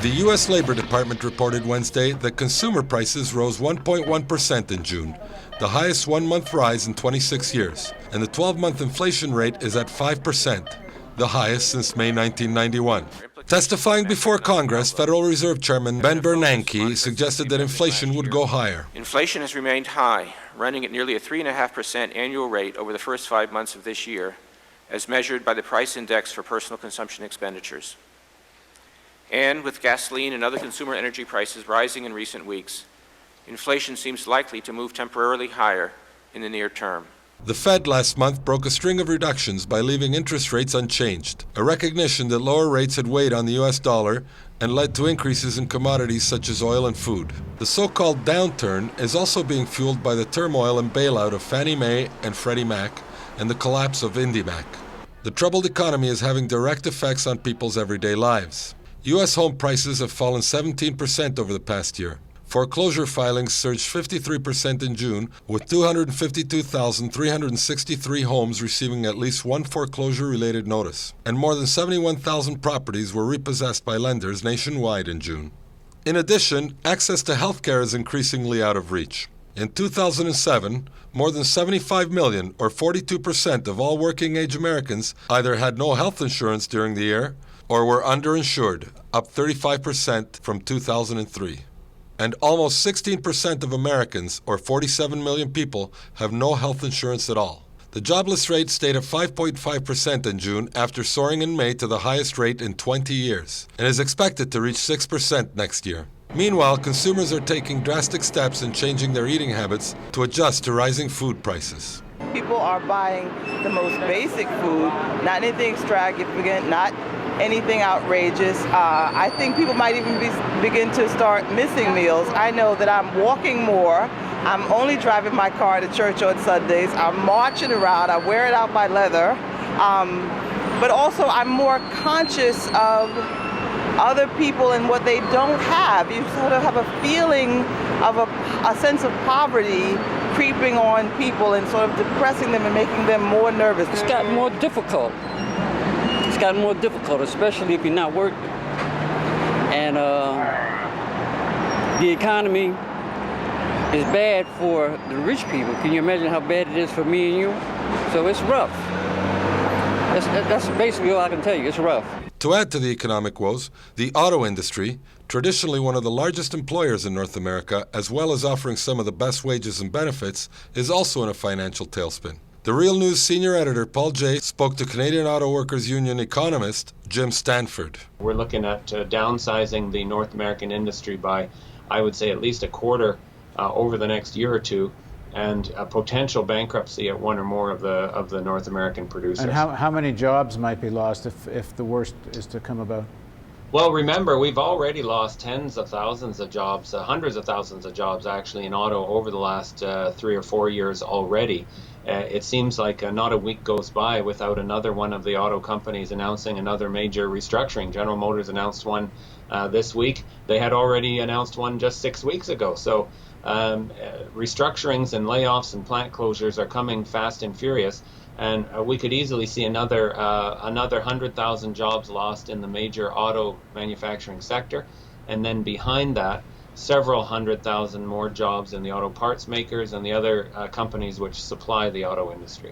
The U.S. Labor Department reported Wednesday that consumer prices rose 1.1% in June, the highest one-month rise in 26 years, and the 12-month inflation rate is at 5%, the highest since May 1991. Testifying before Congress, Federal Reserve Chairman Ben Bernanke suggested that inflation would go higher. Inflation has remained high, running at nearly a 3.5% annual rate over the first 5 months of this year, as measured by the price index for personal consumption expenditures. And with gasoline and other consumer energy prices rising in recent weeks, inflation seems likely to move temporarily higher in the near term. The Fed last month broke a string of reductions by leaving interest rates unchanged, a recognition that lower rates had weighed on the U.S. dollar and led to increases in commodities such as oil and food. The so-called downturn is also being fueled by the turmoil and bailout of Fannie Mae and Freddie Mac and the collapse of IndyMac. The troubled economy is having direct effects on people's everyday lives. U.S. home prices have fallen 17% over the past year. Foreclosure filings surged 53% in June, with 252,363 homes receiving at least one foreclosure-related notice, and more than 71,000 properties were repossessed by lenders nationwide in June. In addition, access to health care is increasingly out of reach. In 2007, more than 75 million, or 42% of all working-age Americans, either had no health insurance during the year or were underinsured, up 35% from 2003. And almost 16% of Americans, or 47 million people, have no health insurance at all. The jobless rate stayed at 5.5% in June after soaring in May to the highest rate in 20 years, and is expected to reach 6% next year. Meanwhile, consumers are taking drastic steps in changing their eating habits to adjust to rising food prices. People are buying the most basic food, not anything extravagant, not anything outrageous. I think people might even begin to start missing meals. I know that I'm walking more. I'm only driving my car to church on Sundays. I'm marching around. I wear it out by leather. But also I'm more conscious of other people and what they don't have. You sort of have a feeling of a sense of poverty creeping on people and sort of depressing them and making them more nervous. It's gotten more difficult. It's gotten more difficult, especially if you're not working. And the economy is bad for the rich people. Can you imagine how bad it is for me and you? So it's rough. That's basically all I can tell you. It's rough. To add to the economic woes, the auto industry, traditionally one of the largest employers in North America, as well as offering some of the best wages and benefits, is also in a financial tailspin. The Real News senior editor Paul Jay spoke to Canadian Auto Workers Union economist Jim Stanford. We're looking at downsizing the North American industry by, I would say, at least a quarter over the next year or two, and a potential bankruptcy at one or more of the North American producers. And how many jobs might be lost if the worst is to come about? Well, remember, we've already lost tens of thousands of jobs, hundreds of thousands of jobs actually in auto over the last 3 or 4 years already. It seems like not a week goes by without another one of the auto companies announcing another major restructuring. General Motors announced one this week. They had already announced one just 6 weeks ago. So restructurings and layoffs and plant closures are coming fast and furious. And we could easily see another 100,000 jobs lost in the major auto manufacturing sector. And then behind that, several 100,000 more jobs in the auto parts makers and the other companies which supply the auto industry.